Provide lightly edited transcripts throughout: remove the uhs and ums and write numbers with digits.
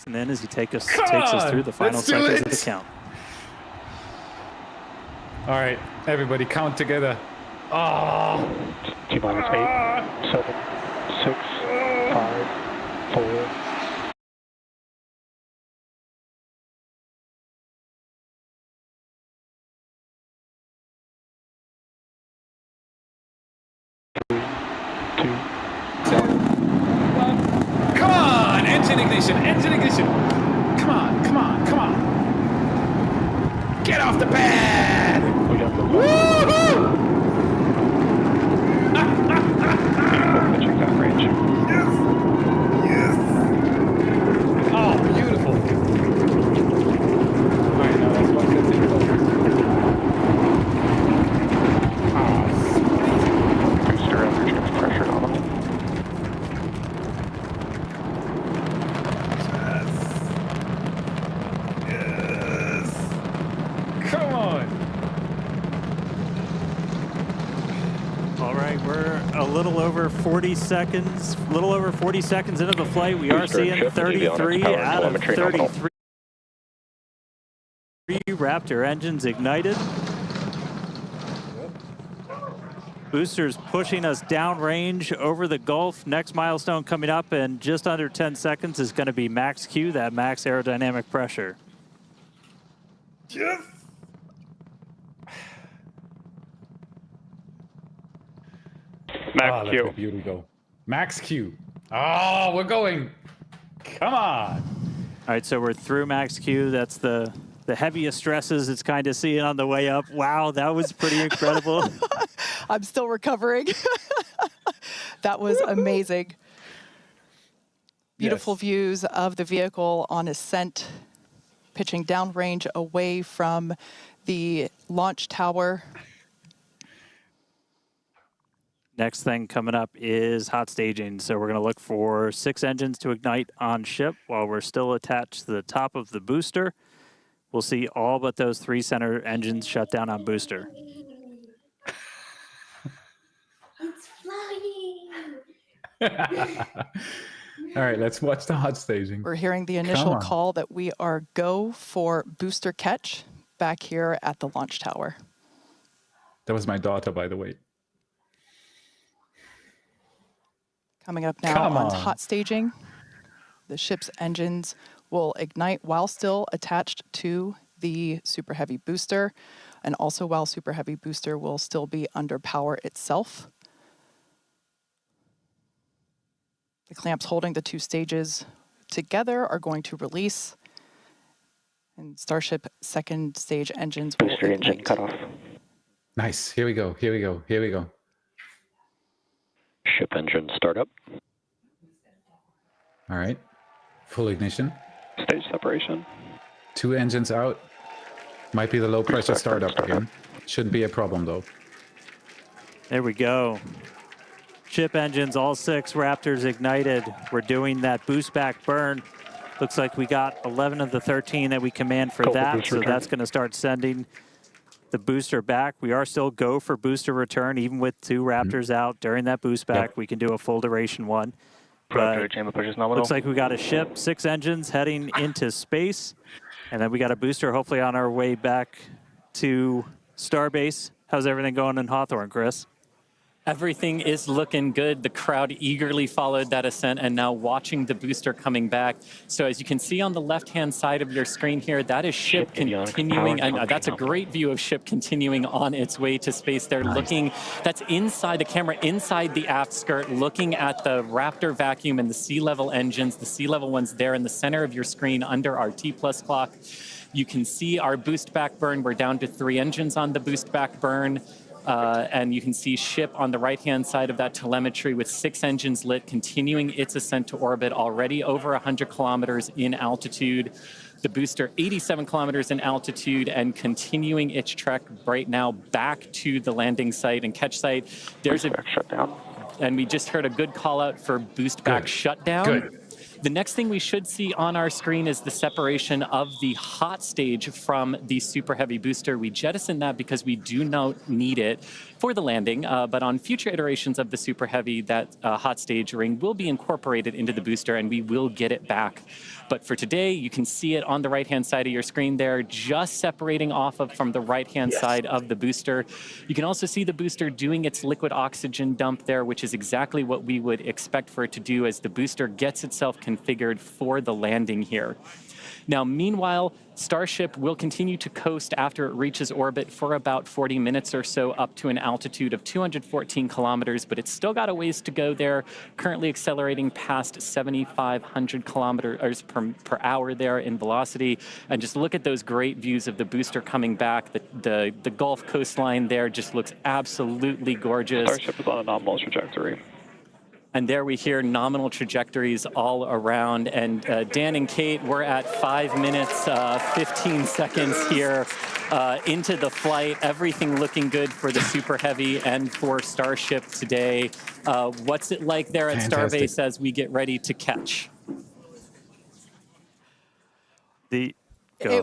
And then as he takes us through the final seconds of the count. All right, everybody count together. Oh. T-minus 8, 7, 6, 5, 4. Come on! Engine ignition! Engine ignition! Come on! Come on! Come on! Get off the pad! We got the Woohoo! pitching that range. Yes! Yes! Oh, beautiful! Alright, now let's watch this thing over. Booster average gets pressured on them. Come on! All right, we're a little over 40 seconds into the flight. We are seeing 33 out of 33 Raptor engines ignited. Boosters pushing us downrange over the Gulf. Next milestone coming up in just under 10 seconds is going to be max Q, that max aerodynamic pressure. Yes! Max Q. Let the beauty go. Max Q. Oh, we're going. Come on. All right, so we're through max Q. That's the heaviest stresses it's kind of seeing on the way up. Wow, that was pretty incredible. I'm still recovering. That was amazing. Beautiful views of the vehicle on ascent, pitching downrange away from the launch tower. Next thing coming up is hot staging. So we're going to look for 6 engines to ignite on ship while we're still attached to the top of the booster. We'll see all but those 3 center engines shut down on booster. It's flying! All right, let's watch the hot staging. We're hearing the initial call that we are go for booster catch back here at the launch tower. That was my daughter, by the way. Coming up now on hot staging, the ship's engines will ignite while still attached to the Super Heavy booster, and also while Super Heavy booster will still be under power itself. The clamps holding the 2 stages together are going to release, and Starship second stage engines will Booster engine ignite. cut off. Nice. Here we go. Here we go. Here we go. Ship engine startup. All right. Full ignition. Stage separation. 2 engines out. Might be the low pressure startup again. Shouldn't be a problem though. There we go. Ship engines, all 6 Raptors ignited. We're doing that boost back burn. Looks like we got 11 of the 13 that we command for that, so that's going to start sending the booster back. We are still go for booster return, even with 2 Raptors out during that boost back. We can do a full duration one. But looks like we got a ship, 6 engines heading into space, and then we got a booster hopefully on our way back to Starbase. How's everything going in Hawthorne, Chris? Everything is looking good. The crowd eagerly followed that ascent and now watching the booster coming back. So as you can see on the left-hand side of your screen here, that is ship continuing, and that's a great view of ship continuing on its way to space. They're looking, that's inside the camera, inside the aft skirt, looking at the Raptor vacuum and the sea level engines, the sea level ones there in the center of your screen under our T+ clock. You can see our boost back burn. We're down to 3 engines on the boost back burn. And you can see ship on the right-hand side of that telemetry with 6 engines lit, continuing its ascent to orbit, already over 100 kilometers in altitude. The booster 87 kilometers in altitude and continuing its trek right now back to the landing site and catch site. There's a shutdown. And we just heard a good call out for boost back shutdown. The next thing we should see on our screen is the separation of the hot stage from the Super Heavy booster. We jettisoned that because we do not need it for the landing, but on future iterations of the Super Heavy, that hot stage ring will be incorporated into the booster and we will get it back. But for today, you can see it on the right-hand side of your screen there, just separating off of from the right-hand side of the booster. You can also see the booster doing its liquid oxygen dump there, which is exactly what we would expect for it to do as the booster gets itself configured for the landing here. Now, meanwhile, Starship will continue to coast after it reaches orbit for about 40 minutes or so up to an altitude of 214 kilometers, but it's still got a ways to go there, currently accelerating past 7,500 kilometers per hour there in velocity. And just look at those great views of the booster coming back. The Gulf coastline there just looks absolutely gorgeous. Starship is on a nominal trajectory. And there we hear nominal trajectories all around. And Dan and Kate, we're at 5 minutes, 15 seconds here into the flight. Everything looking good for the Super Heavy and for Starship today. What's it like there at Starbase as we get ready to catch? It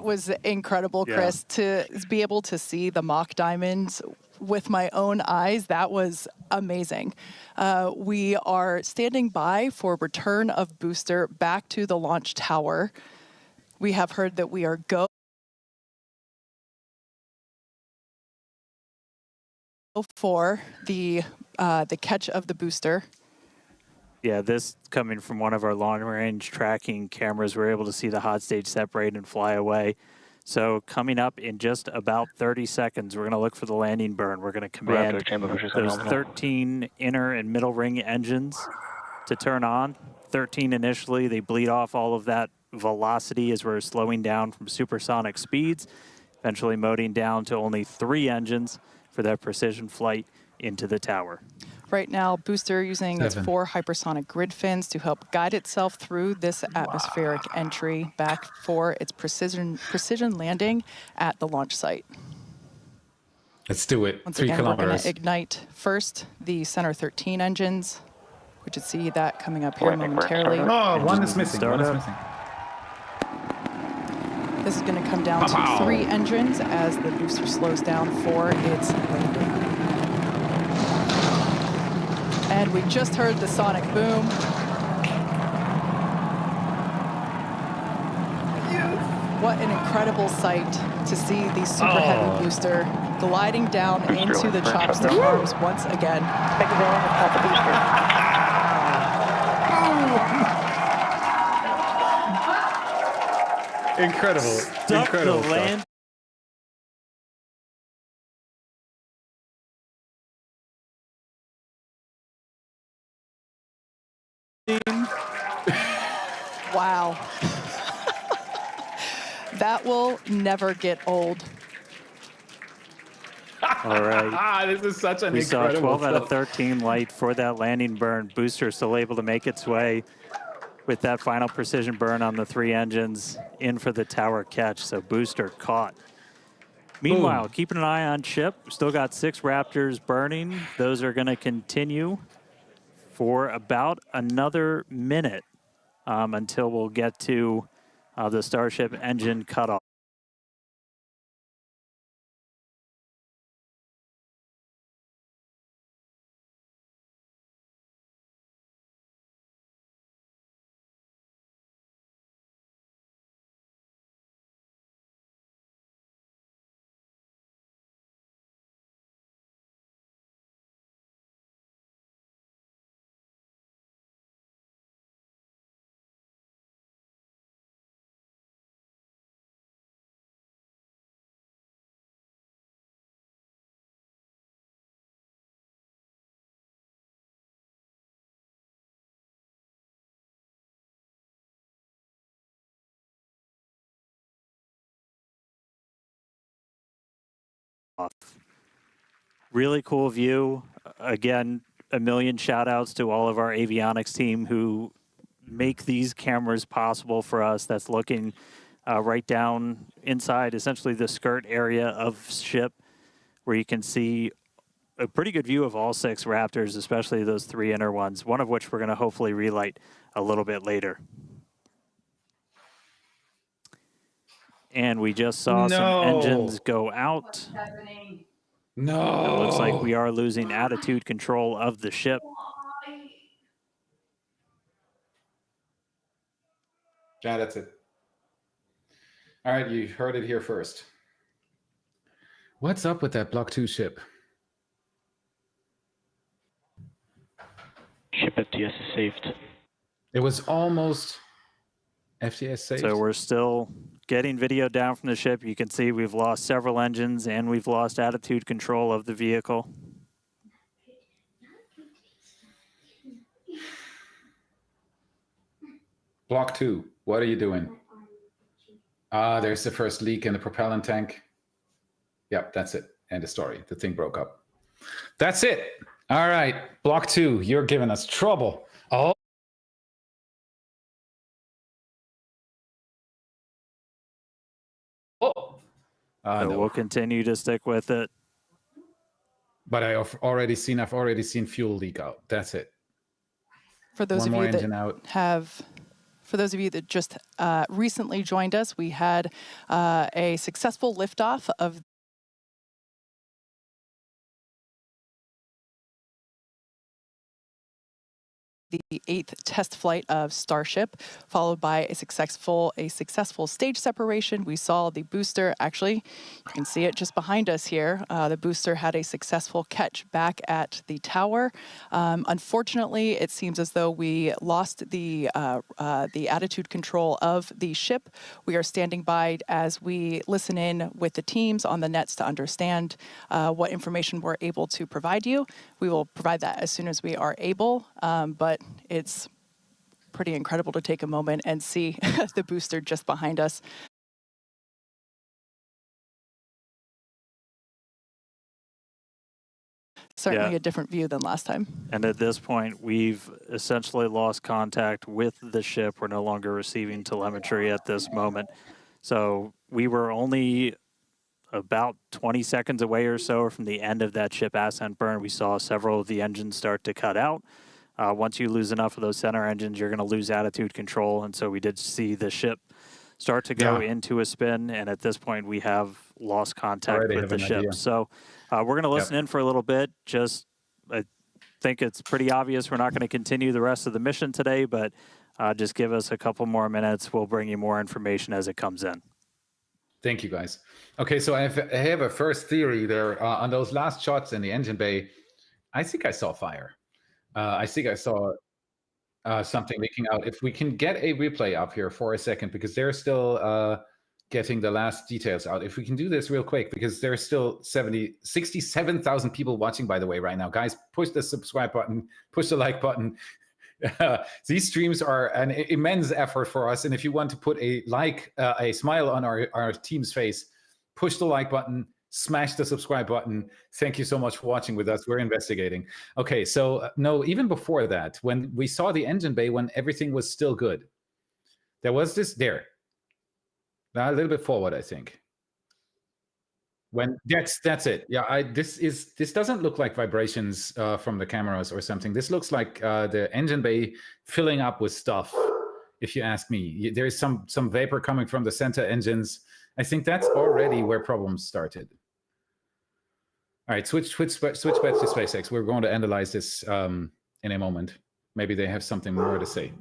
was incredible, Chris, to be able to see the mock diamonds with my own eyes. That was amazing. We are standing by for return of booster back to the launch tower. We have heard that we are go for the catch of the booster. Yeah, this coming from one of our long-range tracking cameras, we're able to see the hot stage separate and fly away. So coming up in just about 30 seconds, we're going to look for the landing burn. We're going to command those 13 inner and middle ring engines to turn on. 13 initially, they bleed off all of that velocity as we're slowing down from supersonic speeds, eventually moding down to only 3 engines for that precision flight into the tower. Right now, booster using its 4 hypersonic grid fins to help guide itself through this atmospheric entry back for its precision landing at the launch site. Let's do it. Once 3 again, kilometers. we're going to ignite first the center 13 engines. We should see that coming up here momentarily. Oh, one is missing. One is missing. This is going to come down to 3 engines as the booster slows down for its landing. And we just heard the sonic boom. What an incredible sight to see the Super Heavy booster gliding down into the chopstick arms once again. Incredible. Incredible stuff. Wow. That will never get old. All right. This is such an we saw incredible 12 out of 13 light for that landing burn. Booster still able to make its way with that final precision burn on the 3 engines in for the tower catch. So booster caught. Meanwhile, keeping an eye on Chip. Still got 6 Raptors burning. Those are going to continue for about another minute until we'll get to the Starship engine cutoff. Really cool view. Again, a million shout outs to all of our avionics team who make these cameras possible for us. That's looking right down inside essentially the skirt area of ship, where you can see a pretty good view of all 6 Raptors, especially those 3 inner ones, one of which we're going to hopefully relight a little bit later. And we just saw some engines go out. No. It looks like we are losing attitude control of the ship. Yeah, that's it. All right, you heard it here first. What's up with that Block 2 ship? Ship FTS is saved. It was almost FTS saved. So we're still getting video down from the ship. You can see we've lost several engines and we've lost attitude control of the vehicle. Block 2, what are you doing? There's the first leak in the propellant tank. Yep, that's it. End of story. The thing broke up. That's it. All right, Block 2, you're giving us trouble. Oh. So No. we'll continue to stick with it. But I've already seen fuel leak out. That's it. For those One of more you that engine out. For those of you that just recently joined us, we had a successful liftoff of the 8th test flight of Starship, followed by a successful stage separation. We saw the booster, actually, you can see it just behind us here. The booster had a successful catch back at the tower. Unfortunately, it seems as though we lost the attitude control of the ship. We are standing by as we listen in with the teams on the nets to understand what information we're able to provide you. We will provide that as soon as we are able, but it's pretty incredible to take a moment and see the booster just behind us. Certainly a different view than last time. And at this point, we've essentially lost contact with the ship. We're no longer receiving telemetry at this moment. So we were only about 20 seconds away or so from the end of that ship ascent burn. We saw several of the engines start to cut out. Once you lose enough of those center engines, you're going to lose attitude control. And so we did see the ship start to go into a spin. And at this point, we have lost contact with the ship. Idea. So we're going to listen in for a little bit. I think it's pretty obvious we're not going to continue the rest of the mission today, but just give us a couple more minutes. We'll bring you more information as it comes in. Thank you, guys. Okay, so I have a first theory there. On those last shots in the engine bay, I think I saw fire. I think I saw something leaking out. If we can get a replay up here for a second, because they're still getting the last details out. If we can do this real quick, because there's still 67,000 people watching, by the way, right now. Guys, push the subscribe button, push the like button. These streams are an immense effort for us. And if you want to put a smile on our team's face, push the like button, smash the subscribe button. Thank you so much for watching with us. We're investigating. Okay, so no, even before that, when we saw the engine bay, when everything was still good, there was this there. Now a little bit forward, I think. When that's it. Yeah, this doesn't look like vibrations from the cameras or something. This looks like the engine bay filling up with stuff. If you ask me, there is some vapor coming from the center engines. I think that's already where problems started. All right, switch back to SpaceX. We're going to analyze this in a moment. Maybe they have something more to say.